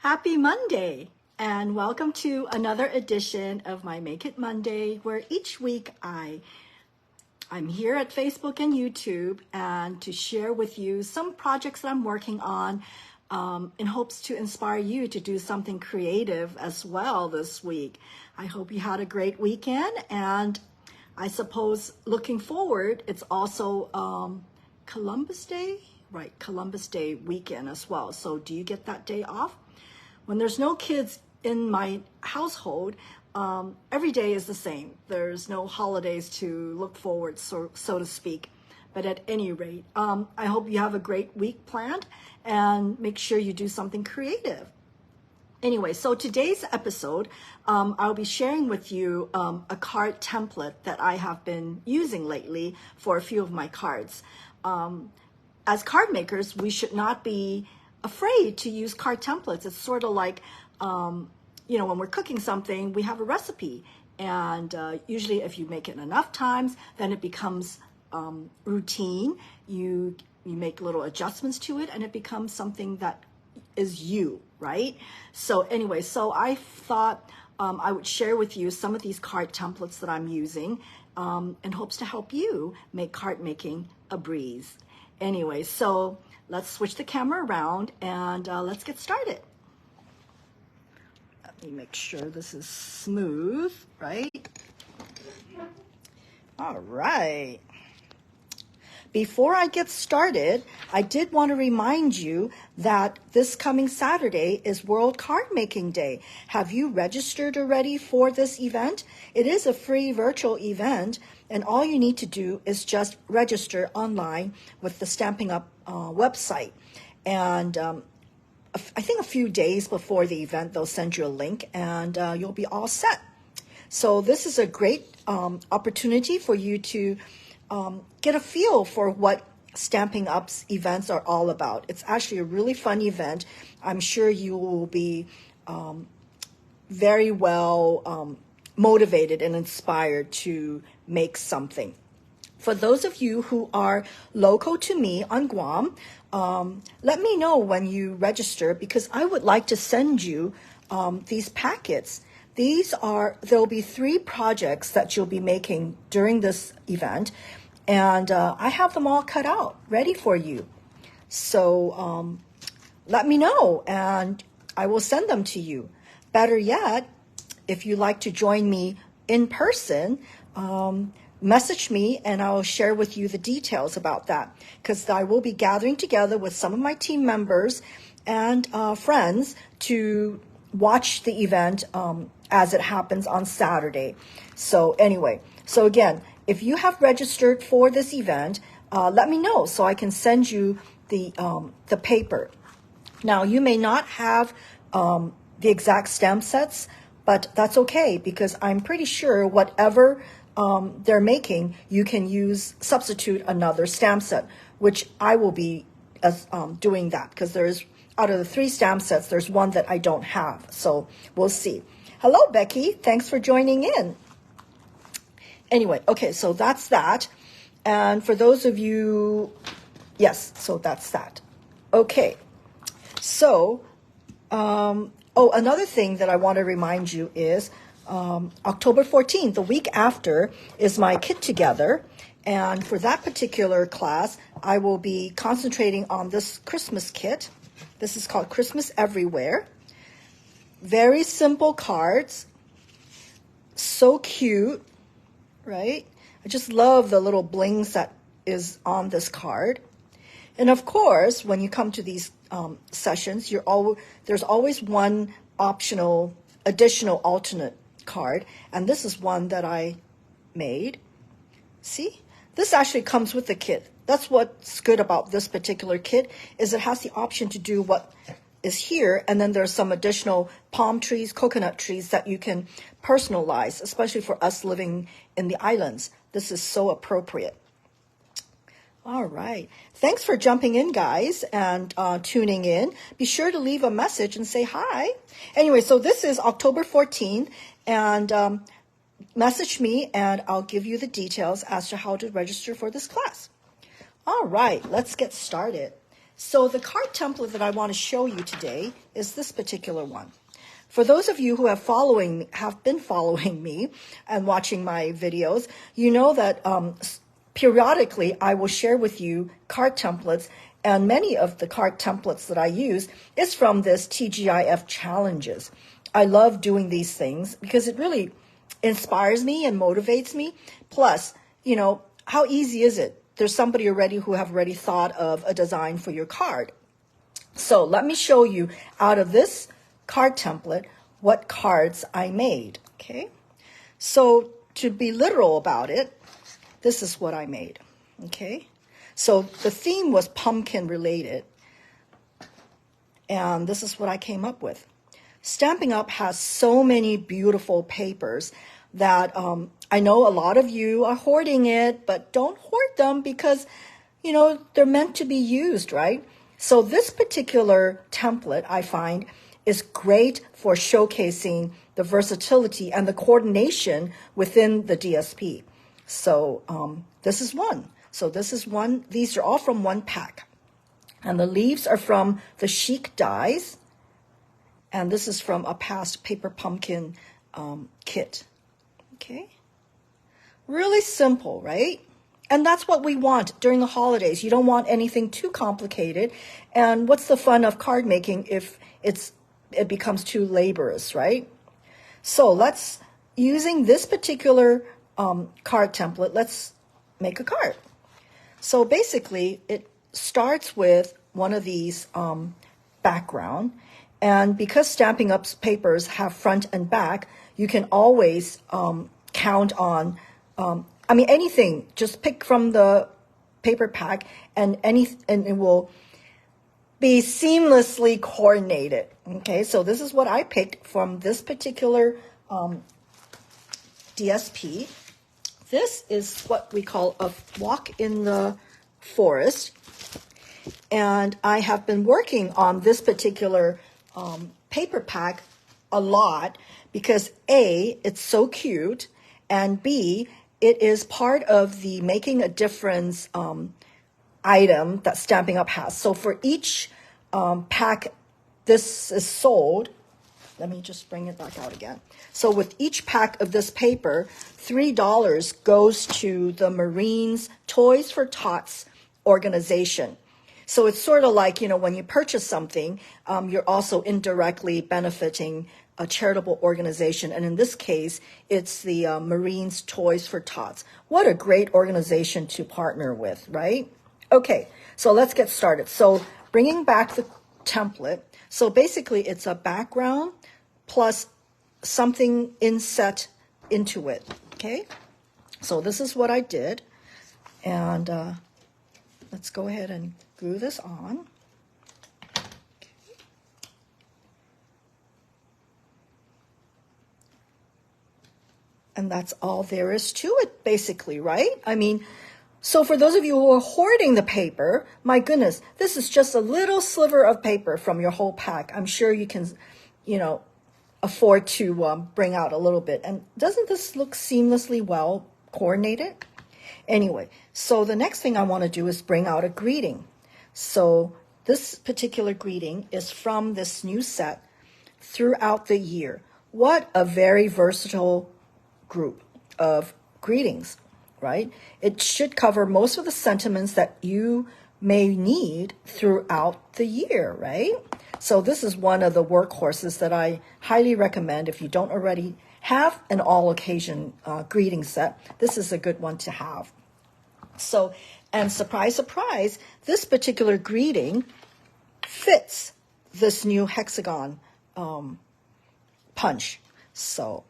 Happy Monday, and welcome to another edition of my Make It Monday, where each week I'm here at Facebook and YouTube and to share with you some projects that I'm working on in hopes to inspire you to do something creative as well this week. I hope you had a great weekend, and I suppose looking forward, it's also Columbus Day, right? Columbus Day weekend as well. So do you get that day off? When there's no kids in my household, every day is the same. There's no holidays to look forward, so to speak. But at any rate, I hope you have a great week planned and make sure you do something creative. Anyway, so today's episode, I'll be sharing with you a card template that I have been using lately for a few of my cards. As card makers, we should not be afraid to use card templates. It's sort of like, when we're cooking something, we have a recipe. And usually if you make it enough times, then it becomes routine. You make little adjustments to it, and it becomes something that is you, right? So anyway, so I thought I would share with you some of these card templates that I'm using in hopes to help you make card making a breeze. Anyway, so let's switch the camera around and let's get started. Let me make sure this is smooth, right? All right. Before I get started, I did want to remind you that this coming Saturday is World Card Making Day. Have you registered already for this event? It is a free virtual event, and all you need to do is just register online with the Stampin' Up! Website. And I think a few days before the event, they'll send you a link, and you'll be all set. So this is a great opportunity for you to get a feel for what Stampin' Up's events are all about. It's actually a really fun event. I'm sure you will be very well motivated and inspired to make something. For those of you who are local to me on Guam, let me know when you register, because I would like to send you these packets. There'll be 3 projects that you'll be making during this event, and I have them all cut out, ready for you. So let me know, and I will send them to you. Better yet, if you'd like to join me in person, message me and I'll share with you the details about that, because I will be gathering together with some of my team members and friends to watch the event as it happens on Saturday. So anyway, so again, if you have registered for this event, let me know so I can send you the paper. Now, you may not have the exact stamp sets, but that's okay, because I'm pretty sure whatever they're making, you can substitute another stamp set, which I will be doing that, because out of the 3 stamp sets, there's one that I don't have. So we'll see. Hello, Becky. Thanks for joining in. Anyway, okay, so that's that. And for those of you, yes, so that's that. Okay, so, another thing that I want to remind you is October 14th, the week after, is my Kit Together. And for that particular class, I will be concentrating on this Christmas kit. This is called Christmas Everywhere. Very simple cards. So cute, right? I just love the little blings that is on this card. And of course, when you come to these sessions, there's always one additional alternate card, and this is one that I made. See, this actually comes with the kit. That's what's good about this particular kit, is it has the option to do what is here, and then there's some additional palm trees, coconut trees that you can personalize, especially for us living in the islands. This is so appropriate. All right. Thanks for jumping in, guys, and tuning in. Be sure to leave a message and say hi. Anyway, so this is October 14th, and message me, and I'll give you the details as to how to register for this class. All right, let's get started. So the card template that I want to show you today is this particular one. For those of you who have been following me and watching my videos, you know that periodically I will share with you card templates, and many of the card templates that I use is from this TGIF challenges. I love doing these things because it really inspires me and motivates me. Plus, you know, how easy is it? There's somebody already who have already thought of a design for your card. So let me show you out of this card template what cards I made, okay? So to be literal about it, this is what I made, okay? So the theme was pumpkin related, and this is what I came up with. Stampin' Up! Has so many beautiful papers that I know a lot of you are hoarding it, but don't hoard them because, you know, they're meant to be used, right? So this particular template, I find, is great for showcasing the versatility and the coordination within the DSP. So this is one. So this is one. These are all from one pack. And the leaves are from the Chic dies. And this is from a past paper pumpkin kit. Okay. Really simple, right? And that's what we want during the holidays. You don't want anything too complicated. And what's the fun of card making if it becomes too laborious, right? So using this particular card template, let's make a card. So basically, it starts with one of these background. And because Stampin' Up's papers have front and back, you can always count on, anything. Just pick from the paper pack and it will be seamlessly coordinated. Okay, so this is what I picked from this particular DSP. This is what we call a walk in the forest. And I have been working on this particular paper pack a lot because A, it's so cute, and B, it is part of the Making a Difference item that Stampin' Up! Has. So for each pack this is sold, let me just bring it back out again. So with each pack of this paper, $3 goes to the Marines Toys for Tots organization. So it's sort of like, you know, when you purchase something, you're also indirectly benefiting a charitable organization. And in this case, it's the Marines Toys for Tots. What a great organization to partner with, right? Okay, so let's get started. So bringing back the template. So basically, it's a background plus something inset into it, okay? So this is what I did. And let's go ahead and glue this on. And that's all there is to it, basically, right? I mean, so for those of you who are hoarding the paper, my goodness, this is just a little sliver of paper from your whole pack. I'm sure you can, you know, afford to bring out a little bit. And doesn't this look seamlessly well coordinated? Anyway, so the next thing I want to do is bring out a greeting. So this particular greeting is from this new set, Throughout the Year. What a very versatile group of greetings, right? It should cover most of the sentiments that you may need throughout the year, right? So this is one of the workhorses that I highly recommend if you don't already have an all-occasion greeting set. This is a good one to have. So, and surprise, surprise, this particular greeting fits this new hexagon punch. So,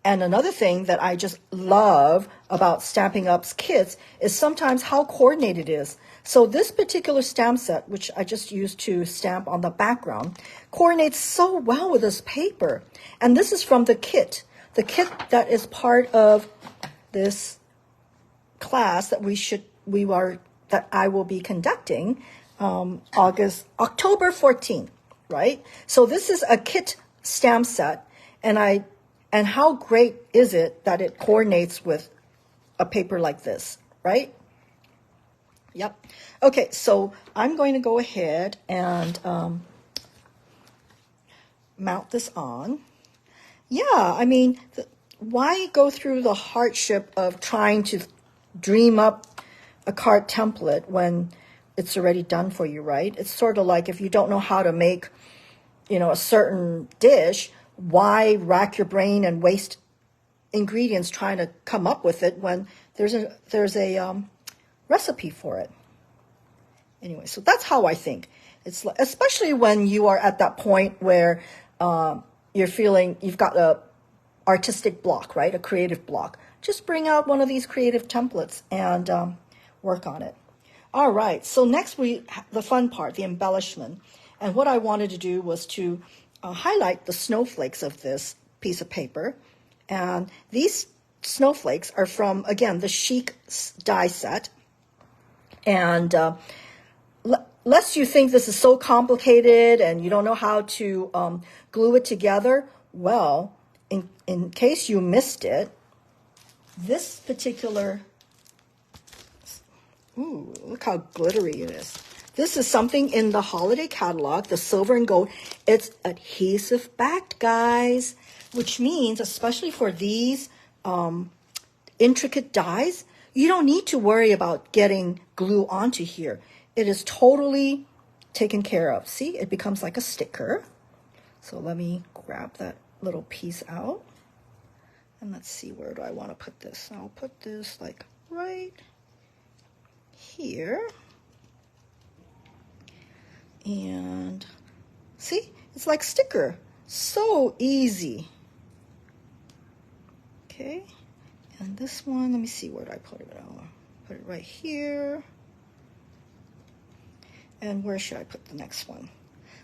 and another thing that I just love about Stampin' Up's kits is sometimes how coordinated it is. So this particular stamp set, which I just used to stamp on the background, coordinates so well with this paper. And this is from the kit that is part of this class that that I will be conducting October 14th, right? So this is a kit stamp set, and how great is it that it coordinates with a paper like this, right? Yep. Okay, so I'm going to go ahead and mount this on. Yeah, I mean, why go through the hardship of trying to dream up a card template when it's already done for you, right? It's sort of like if you don't know how to make, a certain dish, why rack your brain and waste ingredients trying to come up with it when there's a recipe for it. Anyway, so that's how I think. It's like, especially when you are at that point where you're feeling you've got a artistic block, right? A creative block. Just bring out one of these creative templates and work on it. All right. So next the fun part, the embellishment. And what I wanted to do was to highlight the snowflakes of this piece of paper. And these snowflakes are from, again, the Chic die set. And lest you think this is so complicated and you don't know how to glue it together, well, in case you missed it, this particular, ooh, look how glittery it is. This is something in the holiday catalog, the silver and gold. It's adhesive backed, guys, which means, especially for these intricate dies, you don't need to worry about getting glue onto here. It is totally taken care of. See, it becomes like a sticker. So let me grab that little piece out. And let's see, where do I want to put this? I'll put this like right here. And see, it's like sticker. So easy. Okay. And this one, let me see, where do I put it? I'll put it right here. And where should I put the next one?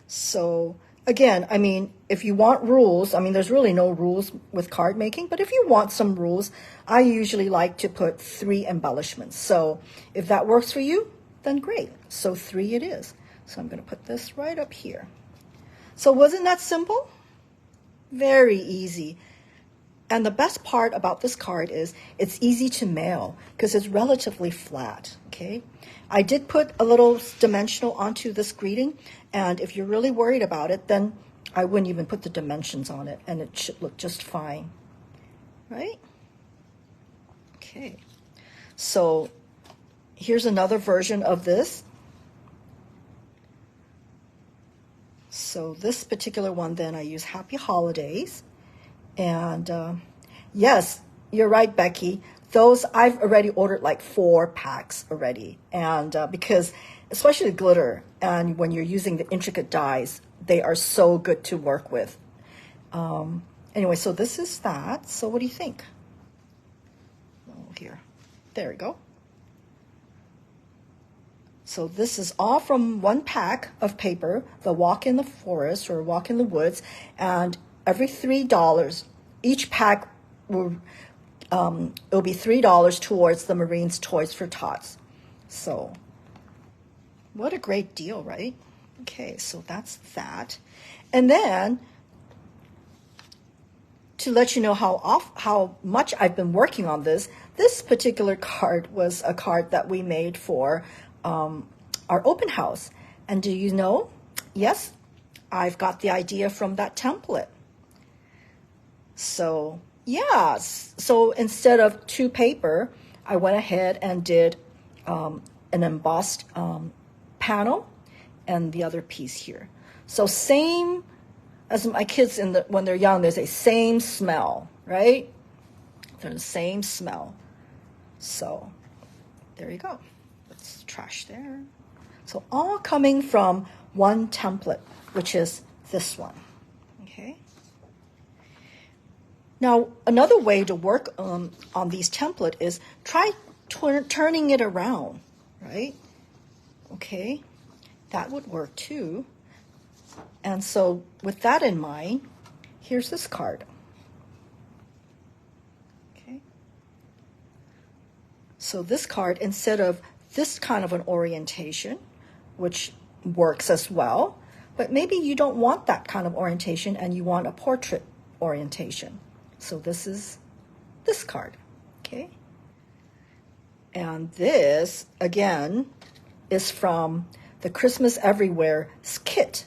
So again, I mean, if you want rules, I mean, there's really no rules with card making, but if you want some rules, I usually like to put 3 embellishments. So if that works for you, then great. So 3 it is. So I'm going to put this right up here. So wasn't that simple? Very easy. And the best part about this card is it's easy to mail because it's relatively flat, okay? I did put a little dimensional onto this greeting, and if you're really worried about it, then I wouldn't even put the dimensions on it, and it should look just fine, right? Okay, so here's another version of this. So this particular one, then I use Happy Holidays. And yes, you're right, Becky. Those, I've already ordered like 4 packs already. And because, especially the glitter, and when you're using the intricate dies, they are so good to work with. Anyway, so this is that. So what do you think? Oh, here. There we go. So this is all from 1 pack of paper, the Walk in the Forest or Walk in the Woods, and every $3, each pack will it'll be $3 towards the Marines Toys for Tots. So what a great deal, right? Okay, so that's that. And then to let you know how much I've been working on this particular card was a card that we made for our open house. And do you know? Yes, I've got the idea from that template. So yeah, so instead of 2 paper, I went ahead and did an embossed panel and the other piece here. So same as my kids when they're young, they say same smell, right? They're the same smell. So there you go. Let's trash there. So all coming from 1 template, which is this one. Okay. Now, another way to work on these templates is try turning it around, right? Okay, that would work too. And so with that in mind, here's this card. Okay. So this card, instead of this kind of an orientation, which works as well, but maybe you don't want that kind of orientation and you want a portrait orientation. So this is this card, okay? And this, again, is from the Christmas Everywhere kit.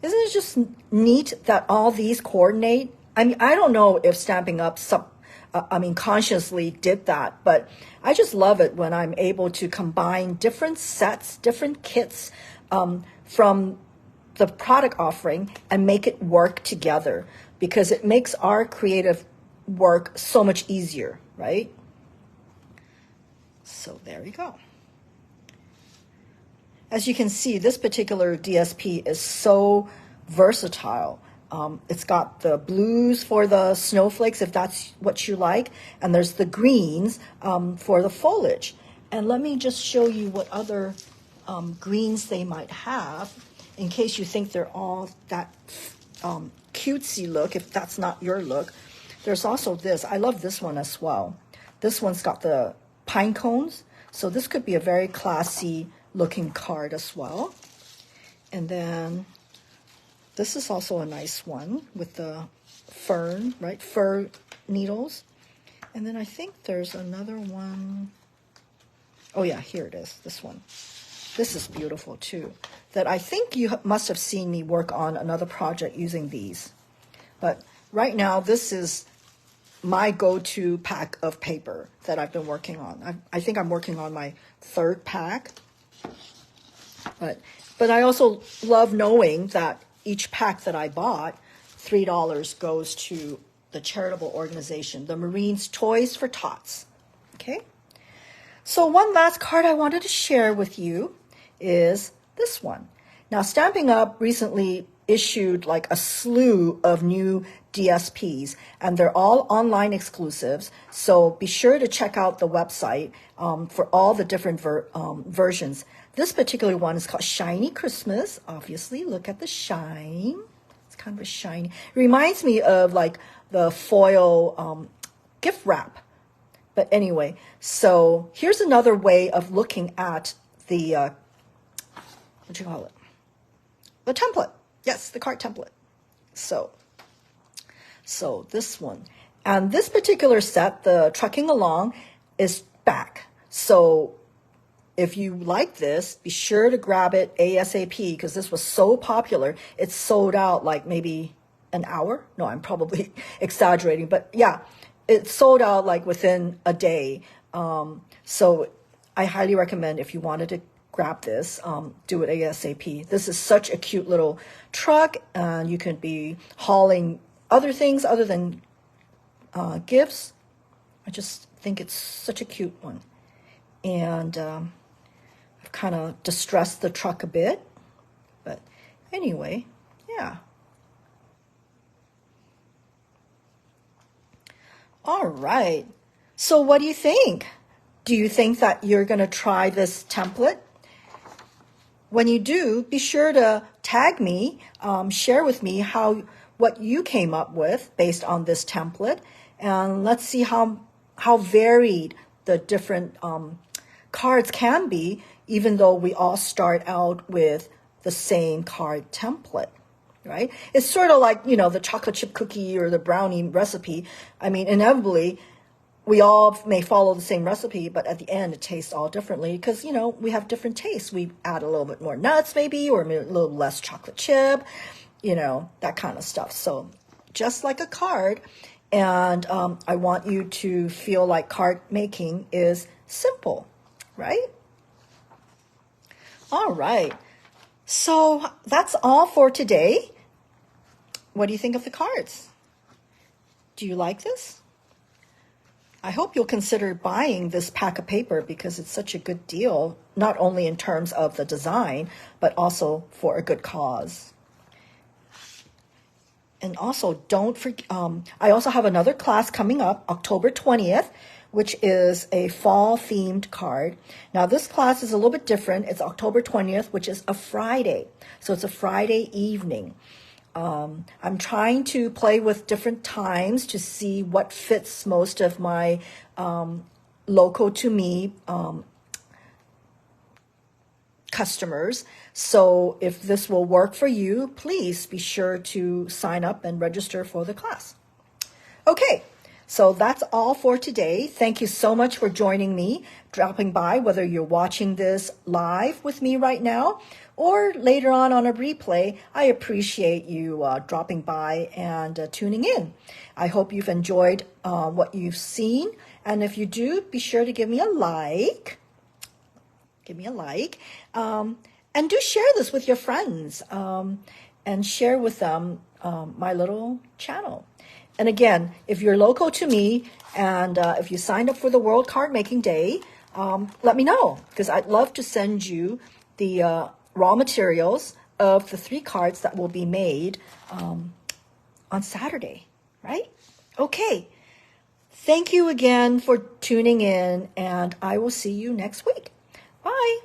Isn't it just neat that all these coordinate? I mean, I don't know if Stampin' Up! Consciously did that, but I just love it when I'm able to combine different sets, different kits from the product offering and make it work together, because it makes our creative work so much easier, right? So there you go. As you can see, this particular DSP is so versatile. It's got the blues for the snowflakes, if that's what you like, and there's the greens for the foliage. And let me just show you what other greens they might have, in case you think they're all that cutesy look, if that's not your look. There's also this. I love this one as well. This one's got the pine cones, so this could be a very classy looking card as well. And then this is also a nice one with the fern, right? Fir needles. And then I think there's another one. Oh yeah, here it is, this one. This is beautiful too. That I think you must have seen me work on another project using these. But right now, this is my go-to pack of paper that I've been working on. I think I'm working on my third pack. But I also love knowing that each pack that I bought, $3 goes to the charitable organization, the Marines Toys for Tots. Okay? So one last card I wanted to share with you is this one. Now, Stampin' Up! Recently issued like a slew of new DSPs, and they're all online exclusives. So be sure to check out the website for all the different versions. This particular one is called Shiny Christmas. Obviously, look at the shine. It's kind of a shiny. It reminds me of like the foil gift wrap. But anyway, so here's another way of looking at the, what do you call it? The template. Yes, the card template. So this one. And this particular set, the Trucking Along, is back. So if you like this, be sure to grab it ASAP, because this was so popular. It sold out like maybe an hour. No, I'm probably exaggerating. But yeah, it sold out like within a day. So I highly recommend, if you wanted to grab this, do it ASAP. This is such a cute little truck, and you can be hauling other things other than gifts. I just think it's such a cute one. And I've kind of distressed the truck a bit. But anyway, yeah. All right. So what do you think? Do you think that you're going to try this template? When you do, be sure to tag me, share with me what you came up with based on this template, and let's see how varied the different cards can be, even though we all start out with the same card template, right? It's sort of like, the chocolate chip cookie or the brownie recipe. I mean, inevitably, we all may follow the same recipe, but at the end, it tastes all differently because, we have different tastes. We add a little bit more nuts maybe, or a little less chocolate chip, that kind of stuff. So just like a card, and I want you to feel like card making is simple, right? All right. So that's all for today. What do you think of the cards? Do you like this? I hope you'll consider buying this pack of paper because it's such a good deal, not only in terms of the design, but also for a good cause. And also, don't forget, I also have another class coming up, October 20th, which is a fall-themed card. Now, this class is a little bit different. It's October 20th, which is a Friday. So it's a Friday evening. I'm trying to play with different times to see what fits most of my local to me customers. So if this will work for you, please be sure to sign up and register for the class. Okay, So that's all for today. Thank you so much for joining me, dropping by, whether you're watching this live with me right now or later on a replay. I appreciate you dropping by and tuning in. I hope you've enjoyed what you've seen. And if you do, be sure to give me a like. Give me a like. And do share this with your friends and share with them my little channel. And again, if you're local to me and if you signed up for the World Card Making Day, let me know, because I'd love to send you the raw materials of the 3 cards that will be made on Saturday, right? Okay. Thank you again for tuning in, and I will see you next week. Bye.